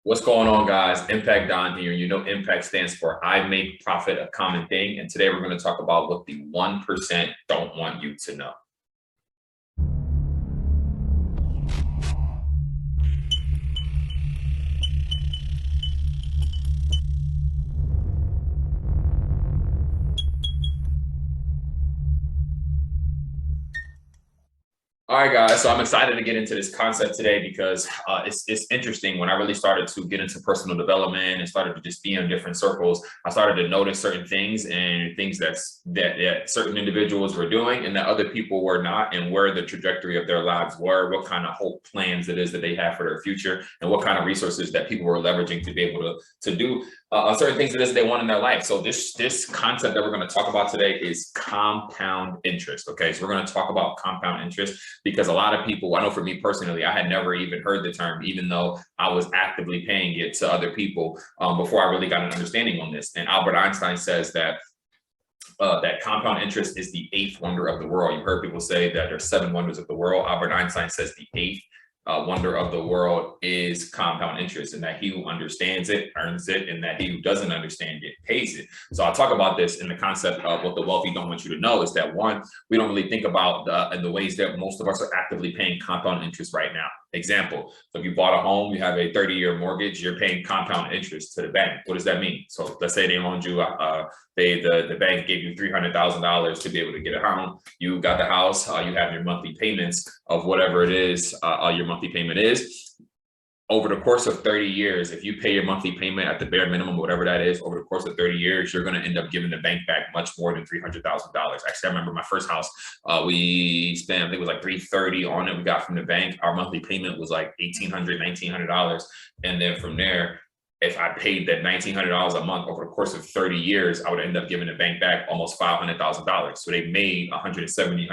What's going on, guys? Impact Don here. You know, Impact stands for I Make Profit a Common Thing. And today we're going to talk about what the 1% don't want you to know. All right, guys. So I'm excited to get into this concept today because it's interesting. When I really started to get into personal development and started to just be in different circles, I started to notice certain things and things that certain individuals were doing and that other people were not, and where the trajectory of their lives were, what kind of hope plans it is that they have for their future, and what kind of resources that people were leveraging to be able to do certain things that is they want in their life. So this concept that we're going to talk about today is compound interest. Okay, so we're going to talk about compound interest because a lot of people, I know for me personally, I had never even heard the term, even though I was actively paying it to other people before I really got an understanding on this. And Albert Einstein says that that compound interest is the eighth wonder of the world. You've heard people say that there's seven wonders of the world. Albert Einstein says the eighth wonder of the world is compound interest, and that he who understands it earns it, and that he who doesn't understand it pays it. So I'll talk about this in the concept of what the wealthy don't want you to know is that, one, we don't really think about in the ways that most of us are actively paying compound interest right now. Example, so if you bought a home, you have a 30-year mortgage, you're paying compound interest to the bank. What does that mean? So let's say they loaned you, the bank gave you $300,000 to be able to get a home. You got the house, you have your monthly payments of whatever it is, your monthly payment is. Over the course of 30 years, if you pay your monthly payment at the bare minimum, whatever that is, over the course of 30 years, you're going to end up giving the bank back much more than $300,000. Actually, I remember my first house, we spent, I think it was like $330 on it. We got from the bank. Our monthly payment was like $1,800, $1,900. And then from there, if I paid that $1,900 a month over the course of 30 years, I would end up giving the bank back almost $500,000. So they made $170,000,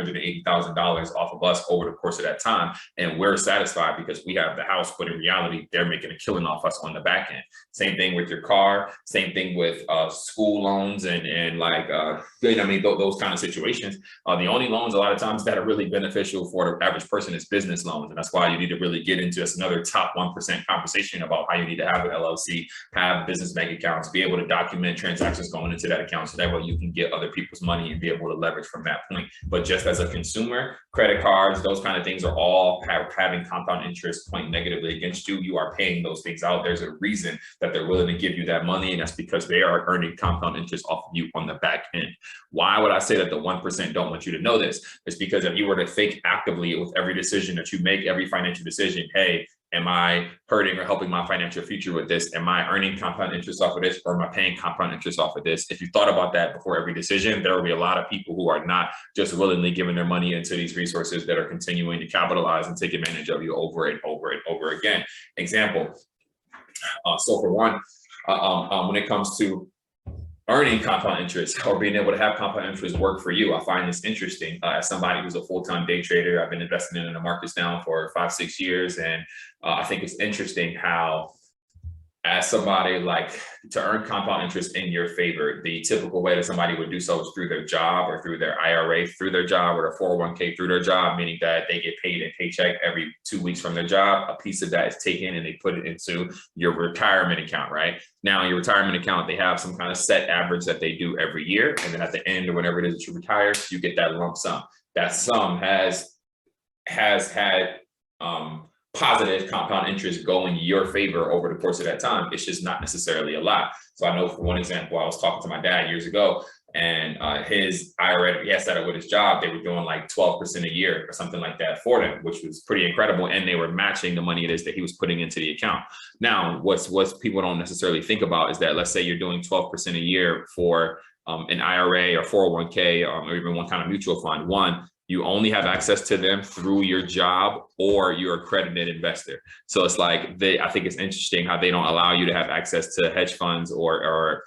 $180,000 off of us over the course of that time. And we're satisfied because we have the house, but in reality, they're making a killing off us on the back end. Same thing with your car, same thing with school loans and like, those kind of situations. The only loans a lot of times that are really beneficial for the average person is business loans. And that's why you need to really get into this another top 1% conversation about how you need to have an LLC, have business bank accounts, be able to document transactions going into that account so that way you can get other people's money and be able to leverage from that point. But just as a consumer, credit cards, those kind of things are all having compound interest point negatively against you. You are paying those things out. There's a reason that they're willing to give you that money, and that's because they are earning compound interest off of you on the back end. Why would I say that the 1% don't want you to know this? It's because if you were to think actively with every decision that you make, every financial decision, hey, am I hurting or helping my financial future with this? Am I earning compound interest off of this, or am I paying compound interest off of this? If you thought about that before every decision, there will be a lot of people who are not just willingly giving their money into these resources that are continuing to capitalize and take advantage of you over and over and over again. Example. So for one, when it comes to earning compound interest or being able to have compound interest work for you, I find this interesting. As somebody who's a full-time day trader, I've been investing in the markets now for 5-6 years. And I think it's interesting how, as somebody, like, to earn compound interest in your favor, the typical way that somebody would do so is through their job or through their IRA, through their job, or their 401k through their job, meaning that they get paid a paycheck every 2 weeks from their job. A piece of that is taken and they put it into your retirement account, right? Now, your retirement account, they have some kind of set average that they do every year. And then at the end, or whenever it is that you retire, you get that lump sum. That sum has had positive compound interest go in your favor over the course of that time. It's just not necessarily a lot. So I know, for one example, I was talking to my dad years ago, and his IRA, he had set up with his job, they were doing like 12% a year or something like that for them, which was pretty incredible. And they were matching the money it is that he was putting into the account. Now, what's people don't necessarily think about is that, let's say you're doing 12% a year for an IRA or 401k or even one kind of mutual fund. One, you only have access to them through your job or your accredited investor. So it's like I think it's interesting how they don't allow you to have access to hedge funds or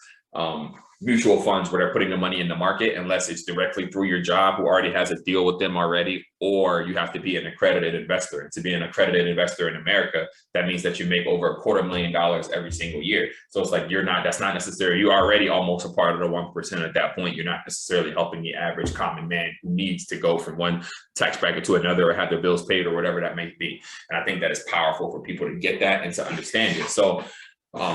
mutual funds where they're putting the money in the market, unless it's directly through your job who already has a deal with them already, or you have to be an accredited investor. And to be an accredited investor in America, that means that you make over $250,000 every single year. So it's like that's not necessary. You're already almost a part of the 1% at that point. You're not necessarily helping the average common man who needs to go from one tax bracket to another or have their bills paid or whatever that may be. And I think that is powerful for people to get that and to understand it. So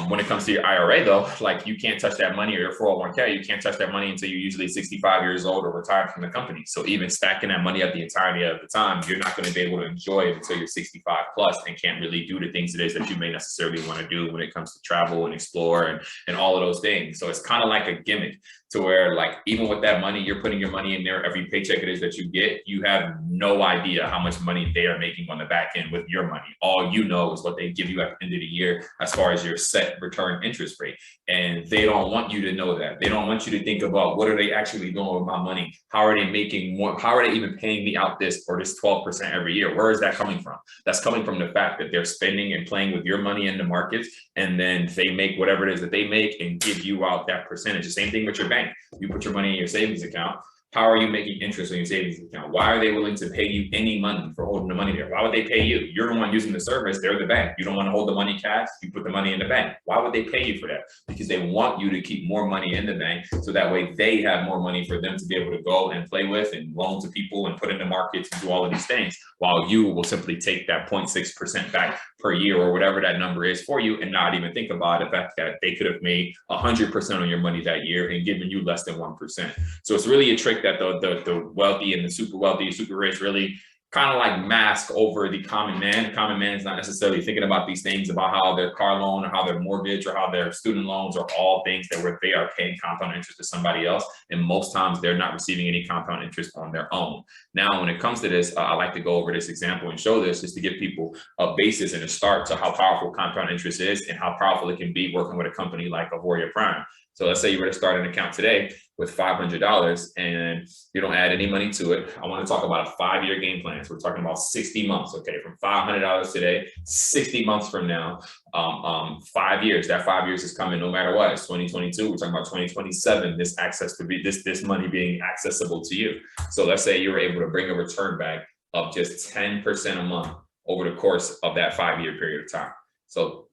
when it comes to your IRA, though, like you can't touch that money, or your 401k, you can't touch that money until you're usually 65 years old or retired from the company. So even stacking that money up the entirety of the time, you're not going to be able to enjoy it until you're 65 plus and can't really do the things it is that you may necessarily want to do when it comes to travel and explore and all of those things. So it's kind of like a gimmick to where, like, even with that money, you're putting your money in there, every paycheck it is that you get, you have no idea how much money they are making on the back end with your money. All you know is what they give you at the end of the year as far as your set return interest rate. And they don't want you to know that. They don't want you to think about, what are they actually doing with my money? How are they making more? How are they even paying me out this 12% every year? Where is that coming from? That's coming from the fact that they're spending and playing with your money in the markets, and then they make whatever it is that they make and give you out that percentage. The same thing with your bank. You put your money in your savings account. How are you making interest on your savings account? Why are they willing to pay you any money for holding the money there? Why would they pay you? You're the one using the service. They're the bank. You don't want to hold the money cash. You put the money in the bank. Why would they pay you for that? Because they want you to keep more money in the bank, so that way they have more money for them to be able to go and play with and loan to people and put in the markets and do all of these things, while you will simply take that 0.6% back per year or whatever that number is for you, and not even think about the fact that they could have made 100% on your money that year and given you less than 1%. So it's really a trick that the wealthy and the super rich really kind of like mask over the common man. The common man is not necessarily thinking about these things, about how their car loan or how their mortgage or how their student loans are all things that where they are paying compound interest to somebody else. And most times they're not receiving any compound interest on their own. Now, when it comes to this, I like to go over this example and show this just to give people a basis and a start to how powerful compound interest is and how powerful it can be working with a company like Avoria Prime. So let's say you were to start an account today with $500 and you don't add any money to it. I want to talk about a 5-year game plan. So we're talking about 60 months, okay? From $500 today, 60 months from now, 5 years. That 5 years is coming no matter what. It's 2022. We're talking about 2027. This access to be this money being accessible to you. So let's say you were able to bring a return back of just 10% a month over the course of that 5-year period of time. So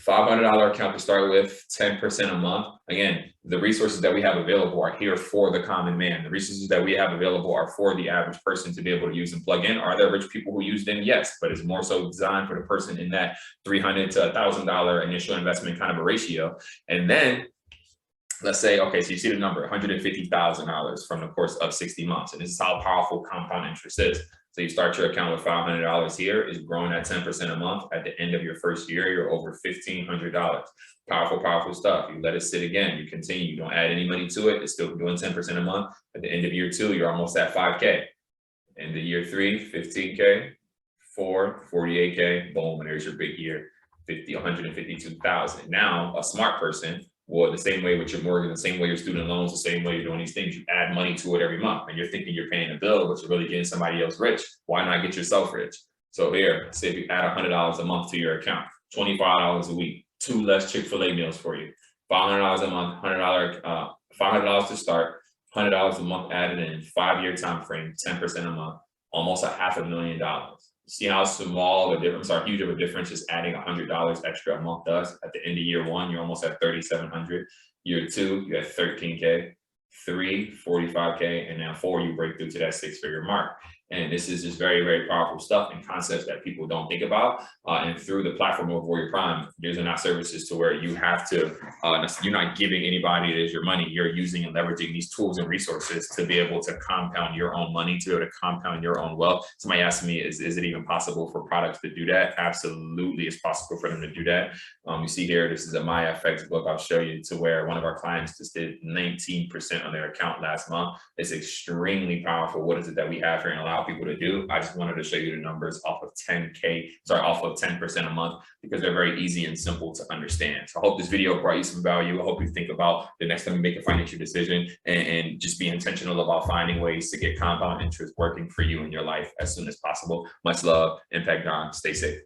$500 account to start with, 10% a month. Again, the resources that we have available are here for the common man. The resources that we have available are for the average person to be able to use and plug in. Are there rich people who use them? Yes, but it's more so designed for the person in that $300 to $1,000 initial investment kind of a ratio. And then let's say, okay, so you see the number, $150,000 from the course of 60 months. And this is how powerful compound interest is. So you start your account with $500 here, is growing at 10% a month. At the end of your first year, you're over $1,500. Powerful, powerful stuff. You let it sit again. You continue. You don't add any money to it. It's still doing 10% a month. At the end of year 2, you're almost at 5K. End of year 3, 15K. 4, 48K. Boom, and there's your big year, 152,000. Now, a smart person, well, the same way with your mortgage, the same way your student loans, the same way you're doing these things, you add money to it every month, and you're thinking you're paying a bill, but you're really getting somebody else rich. Why not get yourself rich? So here, say if you add $100 a month to your account, $25 a week, 2 less Chick-fil-A meals for you, $500 a month, $500 to start, $100 a month added in, 5-year time frame, 10% a month, almost $500,000. See how small the difference, how huge of a difference just adding $100 extra a month does. At the end of year 1, you're almost at 3,700. Year 2, you're at 13K. 3, 45K, and now 4, you break through to that 6-figure mark. And this is just very, very powerful stuff and concepts that people don't think about. And through the platform of Warrior Prime, there's enough services to where you have to, you're not giving anybody it is your money. You're using and leveraging these tools and resources to be able to compound your own money, to be able to compound your own wealth. Somebody asked me, is it even possible for products to do that? Absolutely, it's possible for them to do that. You see here, this is a My FX book. I'll show you, to where one of our clients just did 19% on their account last month. It's extremely powerful. What is it that we have here and allow people to do? I just wanted to show you the numbers off of 10% a month, because they're very easy and simple to understand. So I hope this video brought you some value. I hope you think about the next time you make a financial decision and just be intentional about finding ways to get compound interest working for you in your life as soon as possible. Much love. Impact Don. Stay safe.